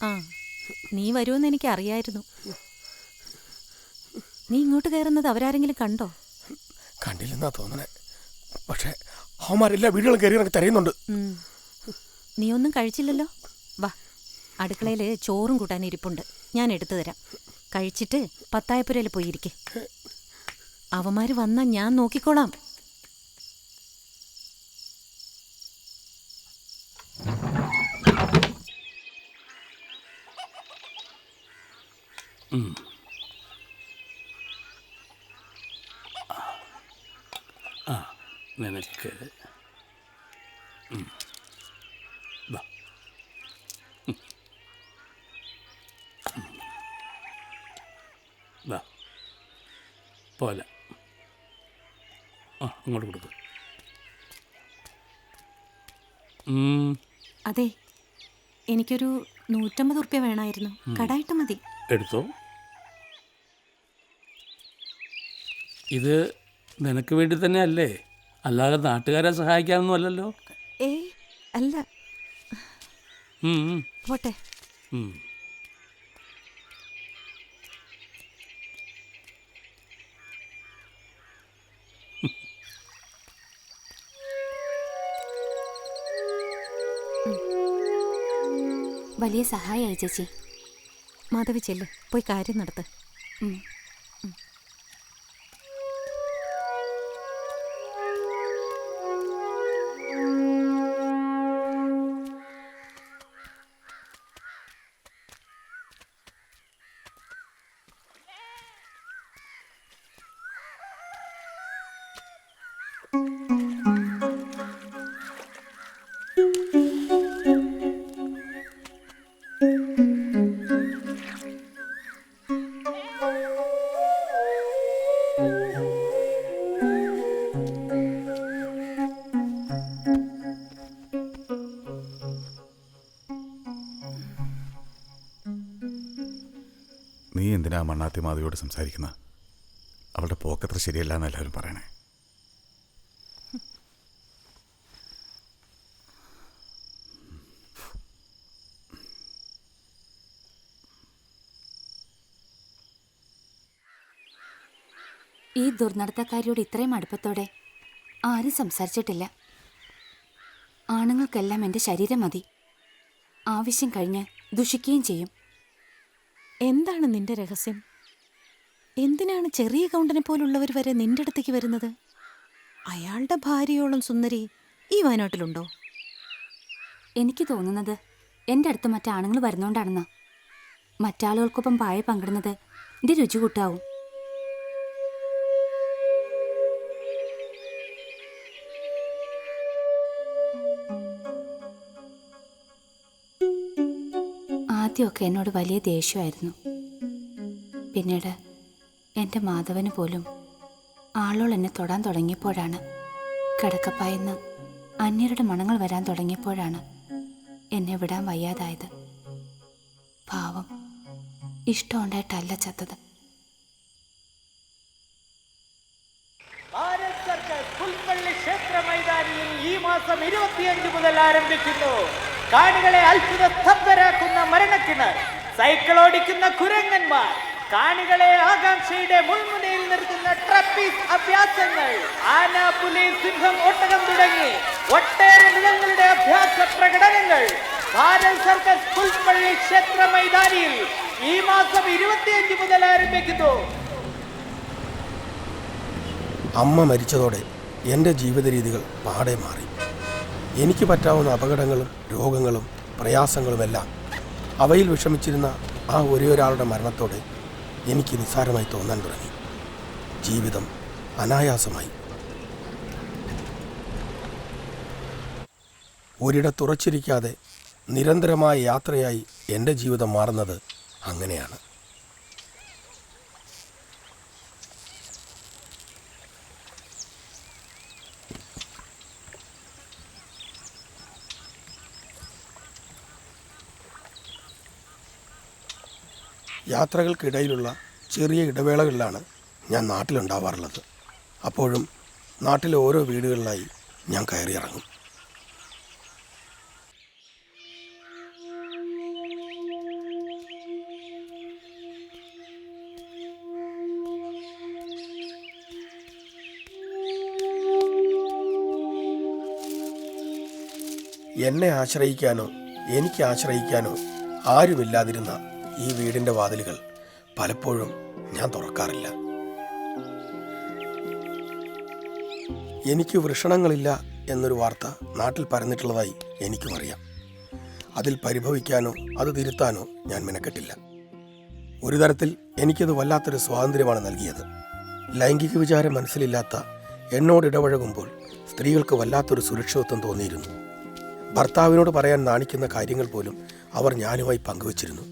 ആ, നീ വരുമെന്ന് എനിക്ക് അറിയായിരുന്നു. നീ ഇങ്ങോട്ട് കയറുന്നത് അവരാരെങ്കിലും കണ്ടോ? കണ്ടില്ലെന്നാ തോന്നണേ. പക്ഷേ അവന്മാരെല്ലാ വീടുകളും കയറി എനിക്ക് തരയുന്നുണ്ട്. നീ ഒന്നും കഴിച്ചില്ലല്ലോ. വാ, അടുക്കളയിൽ ചോറും കൂട്ടാൻ ഇരിപ്പുണ്ട്, ഞാൻ എടുത്തു തരാം. കഴിച്ചിട്ട് പത്തായപ്പുരയിൽ പോയിരിക്കെ. അവന്മാർ വന്നാൽ ഞാൻ നോക്കിക്കോളാം. നിനക്ക് പോലെ അങ്ങോട്ട് കൊടുക്കും. അതെ, എനിക്കൊരു 150 ഉറുപ്പ്യ വേണമായിരുന്നു. കടായിട്ട് മതി. എടുത്തോ. ഇത് നിനക്ക് വേണ്ടി തന്നെ അല്ലേ, അല്ലാതെ നാട്ടുകാരെ സഹായിക്കാനൊന്നും അല്ലല്ലോ. ഏയ് അല്ല, പോട്ടെ. വലിയ സഹായമായി ചേച്ചി. മാധവി ചെല്ല്, പോയി കാര്യം നടത്ത്. നീ എന്തിനാ മണ്ണാത്തി മാധവിയോട് സംസാരിക്കുന്ന? അവളുടെ പോക്കത്ര ശരിയല്ല എന്ന് എല്ലാവരും പറയണേ. ഈ ദുർനടത്തക്കാരിയോട് ഇത്രയും അടുപ്പത്തോടെ ആരും സംസാരിച്ചിട്ടില്ല. ആണുങ്ങൾക്കെല്ലാം എൻ്റെ ശരീരം മതി. ആവശ്യം കഴിഞ്ഞ് ദുഷിക്കുകയും ചെയ്യും. എന്താണ് നിന്റെ രഹസ്യം? എന്തിനാണ് ചെറിയ കൗണ്ടനെ പോലുള്ളവർ വരെ നിന്റെ അടുത്തേക്ക് വരുന്നത്? അയാളുടെ ഭാര്യയോളം സുന്ദരി ഈ വയനാട്ടിലുണ്ടോ? എനിക്ക് തോന്നുന്നത് എൻ്റെ അടുത്ത് മറ്റാണുങ്ങൾ വരുന്നോണ്ടാണെന്നാ. മറ്റാളുകൾക്കൊപ്പം പായ പങ്കിടുന്നത് എൻ്റെ രുചി കൂട്ടാവും. ആദ്യമൊക്കെ എന്നോട് വലിയ ദേഷ്യമായിരുന്നു. പിന്നീട് എൻ്റെ മാധവന് പോലും ആളുകൾ എന്നെ തൊടാൻ തുടങ്ങിയപ്പോഴാണ്, കിടക്കപ്പായെന്ന് അന്യരുടെ മണങ്ങൾ വരാൻ തുടങ്ങിയപ്പോഴാണ് എന്നെ വിടാൻ വയ്യാതായത്. പാവം, ഇഷ്ടമുണ്ടായിട്ടല്ല ചത്തത്. ഭാരത് സർക്കസ് പുൽപ്പള്ളി ക്ഷേത്ര മൈതാനിയിൽ ഈ മാസം 25 മുതൽ ആരംഭിക്കുന്നു. കാണികളെ അത്ഭുത സ്തബ്ധരാക്കുന്ന മരണക്കിണർ, സൈക്കിൾ ഓടിക്കുന്ന കുരങ്ങന്മാർ, കാണികളെ ആകാംക്ഷയുടെ മുൾമുനയിൽ നിർത്തുന്ന ട്രപ്പീസ് അഭ്യാസങ്ങൾ, ആന, പുലി, സിംഹം, ഒട്ടകം തുടങ്ങി ഒട്ടേറെ മൃഗങ്ങളുടെ അഭ്യാസ പ്രകടനങ്ങൾ ഭാരത് സർക്കസ് പുൽപ്പള്ളി ക്ഷേത്ര മൈതാനിയിൽ ഈ മാസം 25 മുതൽ ആരംഭിക്കുന്നു. അമ്മ മരിച്ചതോടെ എൻ്റെ ജീവിത രീതികൾ പാടെ മാറി. എനിക്ക് പറ്റാവുന്ന അപകടങ്ങളും രോഗങ്ങളും പ്രയാസങ്ങളുമെല്ലാം അവയിൽ വിഷമിച്ചിരുന്ന ആ ഒരേ ഒരാളുടെ മരണത്തോടെ എനിക്ക് നിസ്സാരമായി തോന്നാൻ തുടങ്ങി. ജീവിതം അനായാസമായി. ഒരിടത്തുറച്ചിരിക്കാതെ നിരന്തരമായ യാത്രയായി എൻ്റെ ജീവിതം മാറുന്നത് അങ്ങനെയാണ്. യാത്രകൾക്കിടയിലുള്ള ചെറിയ ഇടവേളകളിലാണ് ഞാൻ നാട്ടിലുണ്ടാവാറുള്ളത്. അപ്പോഴും നാട്ടിലെ ഓരോ വീടുകളിലായി ഞാൻ കയറിയിറങ്ങും. എന്നെ ആശ്രയിക്കാനോ എനിക്ക് ആശ്രയിക്കാനോ ആരുമില്ലാതിരുന്ന ഈ വീടിൻ്റെ വാതിലുകൾ പലപ്പോഴും ഞാൻ തുറക്കാറില്ല. എനിക്ക് വൃഷണങ്ങളില്ല എന്നൊരു വാർത്ത നാട്ടിൽ പരന്നിട്ടുള്ളതായി എനിക്കും അറിയാം. അതിൽ പരിഭവിക്കാനോ അത് തിരുത്താനോ ഞാൻ മെനക്കെട്ടില്ല. ഒരു തരത്തിൽ എനിക്കത് വല്ലാത്തൊരു സ്വാതന്ത്ര്യമാണ് നൽകിയത്. ലൈംഗിക വിചാരം മനസ്സിലില്ലാത്ത എന്നോട് ഇടപഴകുമ്പോൾ സ്ത്രീകൾക്ക് വല്ലാത്തൊരു സുരക്ഷിതത്വം തോന്നിയിരുന്നു. ഭർത്താവിനോട് പറയാൻ നാണിക്കുന്ന കാര്യങ്ങൾ പോലും അവർ ഞാനുമായി പങ്കുവച്ചിരുന്നു.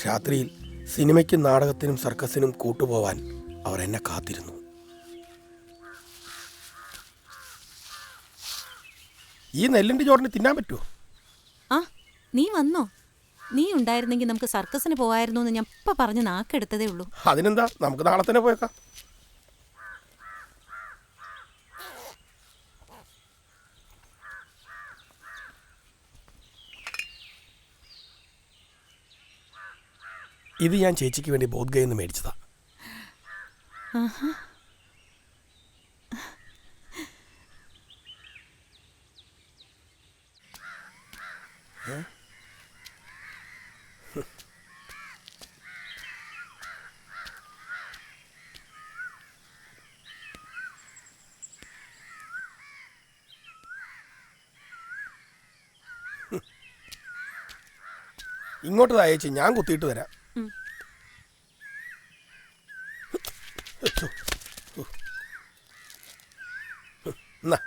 രാത്രിയിൽ സിനിമയ്ക്കും നാടകത്തിനും സർക്കസിനും കൂട്ടുപോവാൻ അവർ എന്നെ കാത്തിരുന്നു. ഈ നെല്ലിൻ്റെ ചോറിന് തിന്നാൻ പറ്റുമോ? ആ, നീ വന്നോ? നീ ഉണ്ടായിരുന്നെങ്കിൽ നമുക്ക് സർക്കസിന് പോകായിരുന്നു എന്ന് ഞാൻ ഇപ്പം പറഞ്ഞ് നാക്കെടുത്തതേ ഉള്ളൂ. അതിനെന്താ, നമുക്ക് നാളെ തന്നെ പോയേക്കാം. ഇത് ഞാൻ ചേച്ചിക്ക് വേണ്ടി ബോധ്ഗയിൽ നിന്ന് മേടിച്ചതാ. ഇങ്ങോട്ട് അയച്ച് ഞാൻ കുത്തിയിട്ട് തരാം. എന്നാ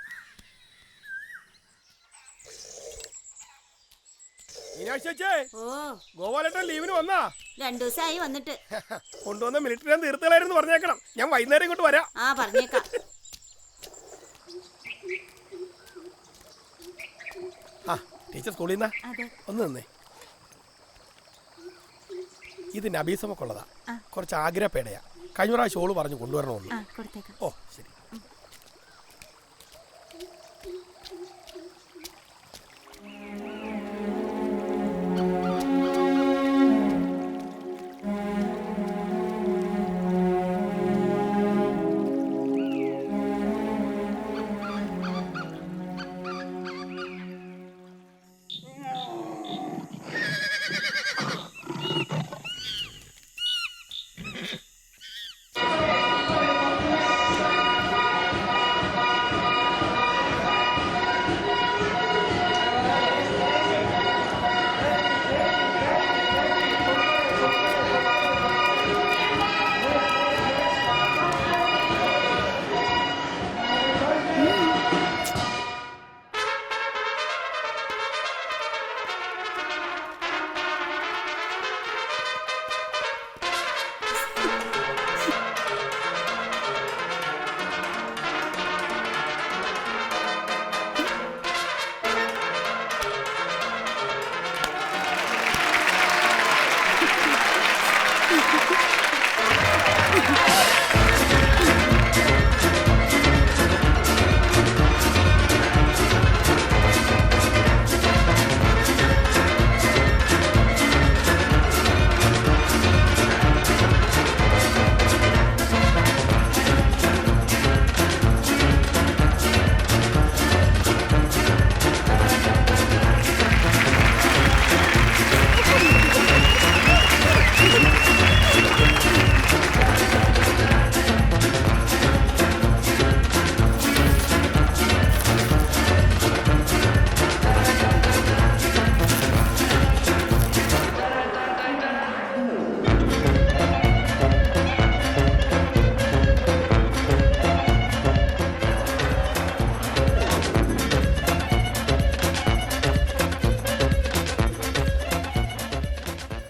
ഗോപാലേട്ടൻ ലീവിന് വന്നാ? 2 ദിവസമായി വന്നിട്ട്. കൊണ്ടുവന്ന മിലിറ്ററി തീർത്തലായിരുന്നു പറഞ്ഞേക്കണം. ഞാൻ വൈകുന്നേരം ഇങ്ങോട്ട് വരാം. ആ, പറഞ്ഞേക്കാം. ആ, ടീച്ചർ സ്കൂളിൽ നിന്നാ? ഒന്ന് നിന്നേ. ഇത് നബീസമൊക്കെയുള്ളതാ. കുറച്ച് ആഗ്രഹപ്പേടയാ. കഴിഞ്ഞ പ്രാവശ്യം ഓള് പറഞ്ഞു കൊണ്ടുവരണമെന്ന്. ഓ ശരി.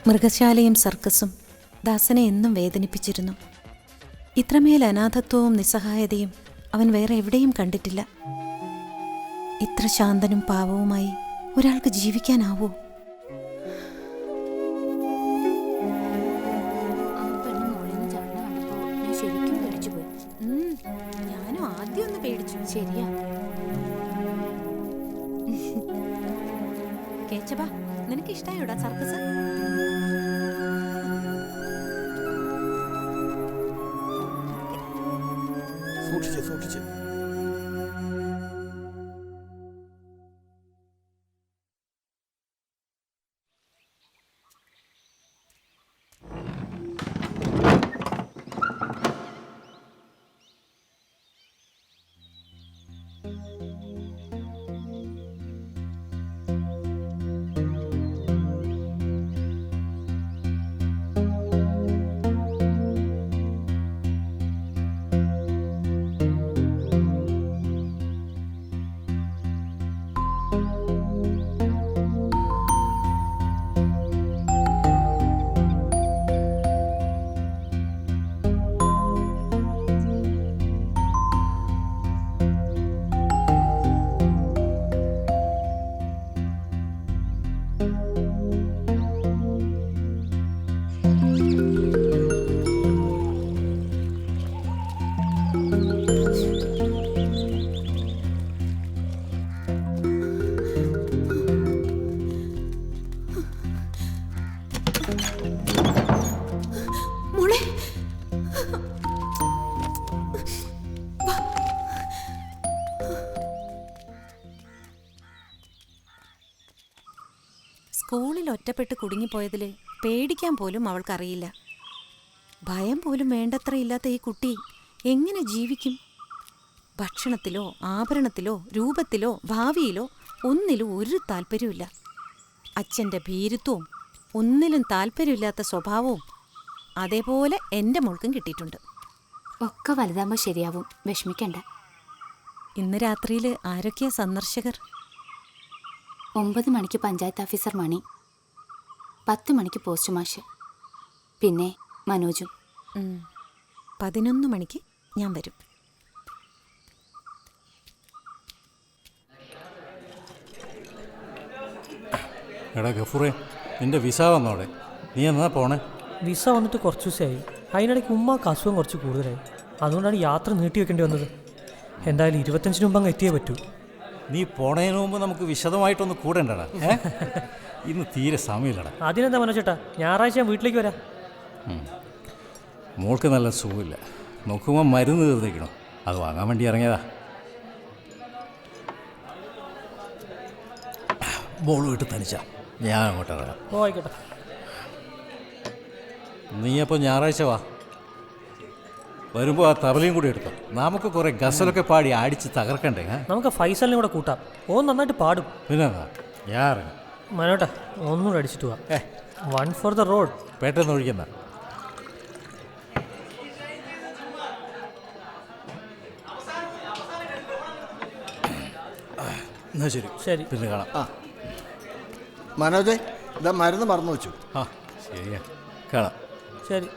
മൃഗശാലയും സർക്കസും ദാസനെ എന്നും വേദനിപ്പിച്ചിരുന്നു. ഇത്രമേൽ അനാഥത്വവും നിസ്സഹായതയും അവൻ വേറെ എവിടെയും കണ്ടിട്ടില്ല. ഇത്ര ശാന്തനും പാവവുമായി ഒരാൾക്ക് ജീവിക്കാനാവോ? ഞാനും ആദ്യം ഒന്ന് പേടിച്ചു. ശരിയാ. കേച്ചബാ, നിനക്ക് ഇഷ്ടായോടാ സർക്കസ്? സൂക്ഷിച്ച് സൂക്ഷിച്ച്. സ്കൂളിൽ ഒറ്റപ്പെട്ട് കുടുങ്ങിപ്പോയതിൽ പേടിക്കാൻ പോലും അവൾക്കറിയില്ല. ഭയം പോലും വേണ്ടത്ര ഇല്ലാത്ത ഈ കുട്ടി എങ്ങനെ ജീവിക്കും? ഭക്ഷണത്തിലോ ആഭരണത്തിലോ രൂപത്തിലോ ഭാവിയിലോ ഒന്നിലും ഒരു താല്പര്യമില്ല. അച്ഛൻ്റെ ഭീരുത്വവും ഒന്നിലും താല്പര്യമില്ലാത്ത സ്വഭാവവും അതേപോലെ എൻ്റെ മോൾക്കും കിട്ടിയിട്ടുണ്ട്. ഒക്കെ വലുതാകുമ്പോൾ ശരിയാവും, വിഷമിക്കണ്ട. ഇന്ന് രാത്രിയിൽ ആരൊക്കെയാ സന്ദർശകർ? 9 മണിക്ക് പഞ്ചായത്ത് ഓഫീസർ മണി, 10 മണിക്ക് പോസ്റ്റ് മാഷ്, പിന്നെ മനോജും. 11 മണിക്ക് ഞാൻ വരും. എടാ ഗഫൂറേ, നിന്റെ വിസ വന്നോടെ? നീ എന്നാ പോണേ? വിസ വന്നിട്ട് കുറച്ച് ദിവസമായി. അതിനിടയ്ക്ക് ഉമ്മാക്ക് അസുഖം കുറച്ച് കൂടുതലായി. അതുകൊണ്ടാണ് യാത്ര നീട്ടി വെക്കേണ്ടി വന്നത്. എന്തായാലും 25 മുമ്പ് അങ്ങ് എത്തിയേ പറ്റൂ. നീ പോണതിന് മുമ്പ് നമുക്ക് വിശദമായിട്ടൊന്ന് കൂടേണ്ടടാ. ഇന്ന് തീരെ സമയമില്ലടാ. അതിനെന്താ മനോജേട്ടാ, ഞായറാഴ്ച ഞാൻ വീട്ടിലേക്ക് വരാം. മോൾക്ക് നല്ല സുഖമില്ല, നോക്കുമ്പോൾ മരുന്ന് തീർന്നിരിക്കണം, അത് വാങ്ങാൻ വേണ്ടി ഇറങ്ങിയതാ. മോള് വീട്ടിൽ തനിച്ചാ, ഞാൻ അങ്ങോട്ട് ഇറങ്ങാം. ഓ ആയിക്കോട്ടെ. നീ അപ്പോൾ ഞായറാഴ്ച വാ. വരുമ്പോൾ ആ തബലയും കൂടി എടുത്തോ. നമുക്ക് കുറേ ഗസലൊക്കെ പാടി അടിച്ച് തകർക്കണ്ടേ? നമുക്ക് ഫൈസലിനെ കൂടെ കൂട്ടാം. ഓ നന്നായിട്ട് പാടും. പിന്നെന്താ, ഞാൻ ഇറങ്ങാം. മനോട്ടാ ഒന്നുകൂടെ അടിച്ചിട്ട് പോവാം. 1 ഫോർ ദ റോഡ്. പെട്ടെന്ന് ഒഴിക്കുന്ന. എന്നാ ശരി ശരി, പിന്നെ കാണാം. മനോജെ, ഇതാ മരുന്ന് മറന്നു വെച്ചു. ആ ശരിയാ, കാണാം. ശരി.